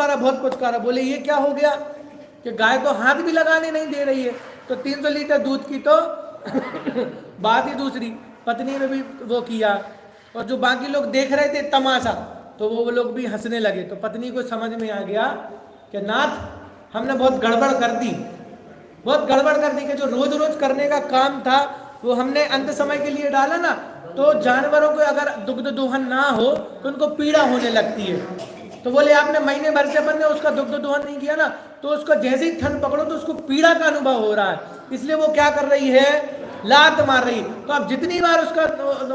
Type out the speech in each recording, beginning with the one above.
पुचकारा, बहुत पुचकारा। बोले ये क्या हो गया कि गाय तो हाथ भी लगाने नहीं दे रही है। तो 300 लीटर दूध की तो बात ही दूसरी। पत्नी ने भी वो किया, और जो बाकी लोग देख रहे थे तमाशा, तो वो लोग भी हंसने लगे। तो पत्नी को समझ में आ गया कि नाथ हमने बहुत गड़बड़ कर दी, बहुत गड़बड़ कर दी, कि जो रोज रोज करने का काम था वो हमने अंत समय के लिए डाला ना। तो जानवरों को अगर दुग्ध दोहन ना हो तो उनको पीड़ा होने लगती है। तो बोले आपने महीने भर से अपन ने उसका दुग्ध दोहन नहीं किया ना, तो उसको जैसे ही ठंड पकड़ो तो उसको पीड़ा का अनुभव हो रहा है, इसलिए वो क्या कर रही है, लात मार रही। तो आप जितनी बार उसका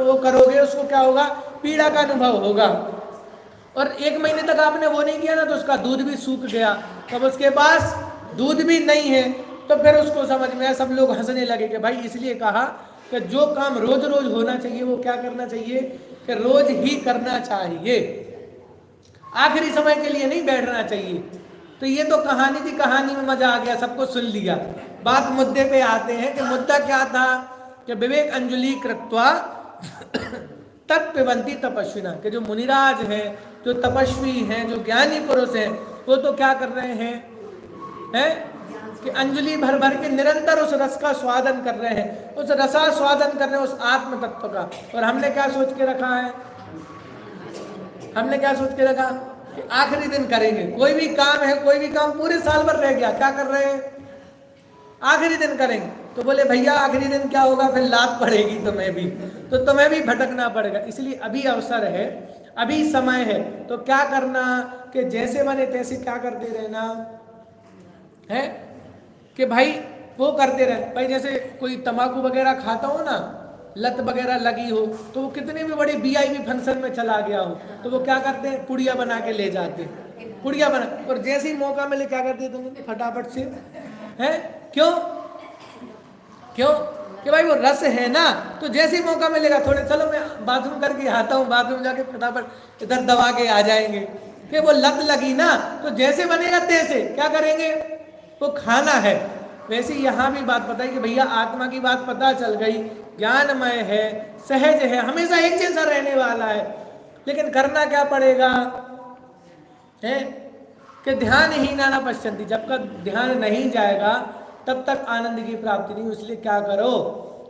वो करोगे उसको क्या होगा, पीड़ा का अनुभव होगा। और 1 महीने तक आपने वो नहीं किया ना, तो उसका दूध भी सूख गया। तब उसके पास दूध भी नहीं है। तो फिर उसको समझ में आया, सब लोग हंसने लगे कि भाई इसलिए कहा कि जो काम रोज रोज होना चाहिए वो क्या करना चाहिए, कि रोज ही करना चाहिए, आखिरी समय के लिए नहीं बैठना चाहिए। तो ये तो कहानी थी, कहानी में मजा आ गया, सबको सुन लिया। बात मुद्दे पे आते हैं कि मुद्दा क्या था, कि विवेक अंजलि कृत्वा तत्पिबंती तपस्विना, कि जो मुनिराज हैं, जो तपस्वी हैं, जो ज्ञानी पुरुष हैं, वो तो क्या कर रहे हैं कि अंजलि भर भर के निरंतर उस रस का स्वादन कर रहे हैं, उस रसा स्वादन कर रहे हैं, उस आत्म तत्व का। और हमने क्या सोच के रखा है, हमने क्या सोच के रखा कि आखिरी दिन करेंगे। कोई भी काम है, कोई भी काम पूरे साल भर रह गया, क्या कर रहे हैं, आखिरी दिन करेंगे। तो बोले भैया आखिरी दिन क्या होगा, फिर लात पड़ेगी तुम्हें भी, तो तुम्हें भी भटकना पड़ेगा। इसलिए अभी अवसर है, अभी समय है, तो क्या करना कि जैसे बने तैसे क्या करते रहना है, कि भाई वो करते रहे। भाई जैसे कोई तंबाकू वगैरह खाता हो ना, लत वगैरह लगी हो, तो वो कितने भी बड़े वीआईपी फंक्शन में चला गया हो, तो वो क्या करते हैं, पुड़िया बना के ले जाते हैं, पुड़िया बना, और जैसे ही मौका मिले क्या करते हैं तुम, फटाफट से है। क्यों क्यों कि भाई वो रस है ना, तो जैसे ही मौका मिलेगा, थोड़े चलो मैं बाथरूम करके आता हूँ, बाथरूम जाके फटाफट इधर दबा के आ जाएंगे। कि वो लत लगी ना, तो जैसे बनेगा तैसे क्या करेंगे, वो खाना है। वैसे यहाँ भी बात पता है कि भैया आत्मा की बात पता चल गई, ज्ञानमय है, सहज है, हमेशा एक जैसा रहने वाला है। लेकिन करना क्या पड़ेगा है कि ध्यान ही ना पश्यंती, जब तक ध्यान नहीं जाएगा तब तक आनंद की प्राप्ति नहीं। इसलिए क्या करो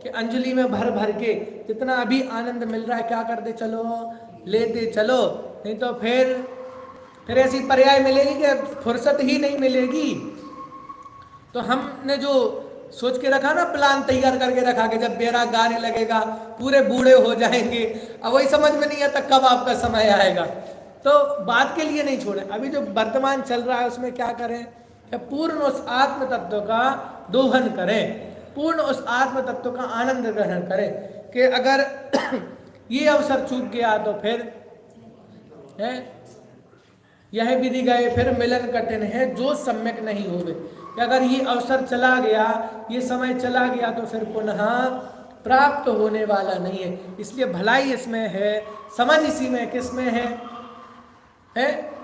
कि अंजलि में भर भर के जितना अभी आनंद मिल रहा है क्या करते चलो, लेते चलो, नहीं तो फिर ऐसी पर्याय मिलेगी कि फुर्सत ही नहीं मिलेगी। तो हमने जो सोच के रखा ना, प्लान तैयार करके रखा कि जब बेरा गाने लगेगा पूरे बूढ़े हो जाएंगे, अब वही समझ में नहीं आता कब आपका समय आएगा। तो बात के लिए नहीं छोड़े, अभी जो वर्तमान चल रहा है उसमें क्या करें कि पूर्ण उस आत्म तत्व का दोहन करें, पूर्ण उस आत्म तत्व का आनंद ग्रहण करें। कि अगर ये अवसर चूक गया तो फिर है यह विधि गए फिर मिलन कठिन है, जो सम्यक नहीं होवे। कि अगर ये अवसर चला गया, ये समय चला गया, तो फिर पुनः प्राप्त होने वाला नहीं है। इसलिए भलाई इसमें है, समझ इसी में किसमें है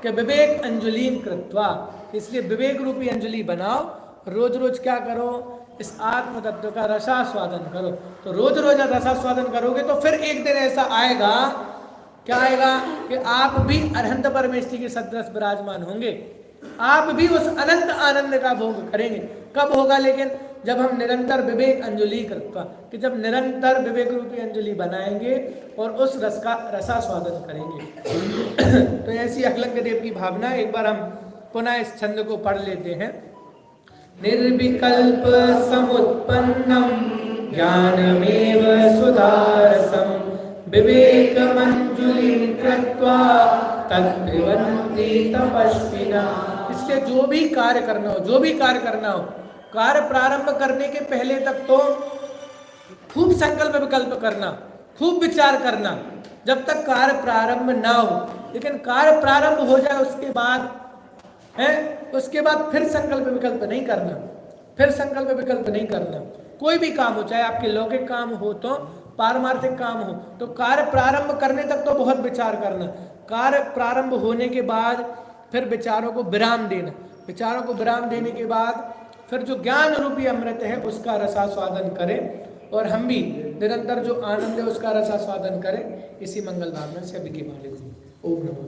कि विवेक अंजलि कृत्वा। इसलिए विवेक रूपी अंजलि बनाओ, रोज रोज क्या करो, इस आत्म तत्व का रसास्वादन करो। तो रोज रोज रसास्वादन करोगे तो फिर एक दिन ऐसा आएगा, क्या आएगा कि आप भी अनंत परमेष्टि के सदृश विराजमान होंगे, आप भी उस अनंत आनंद का भोग करेंगे। कब होगा लेकिन, जब हम निरंतर विवेक अंजलि कृत्वा, कि जब निरंतर विवेक रूपी अंजलि बनाएंगे और उस रस का रसास्वादन करेंगे। तो ऐसी अकलंक देव की भावना, एक बार हम पुनः इस छंद को पढ़ लेते हैं। निर्विकल्प समुत्पन्नम ज्ञानमेव सुधारसम विवेक मंजुलिं कृत्वा तत्पिबन्ति तपस्विना। इसलिए जो भी कार्य करना हो, जो भी कार्य करना हो, कार्य प्रारंभ करने के पहले तक तो खूब संकल्प विकल्प करना, खूब विचार करना, जब तक कार्य प्रारंभ ना हो। लेकिन कार्य प्रारंभ हो जाए उसके बाद है, उसके बाद फिर संकल्प विकल्प नहीं करना, फिर संकल्प विकल्प नहीं करना। कोई भी काम हो, चाहे आपके लौकिक काम हो तो पारमार्थिक काम हो, तो कार्य प्रारंभ करने तक तो बहुत विचार करना, कार्य प्रारंभ होने के बाद फिर विचारों को विराम देना, विचारों को विराम देने के बाद फिर जो ज्ञान रूपी अमृत है उसका रसास्वादन करें, और हम भी निरंतर जो आनंद है उसका रसास्वादन करें। इसी मंगल भावना से अभी के मालिक ओम नमो।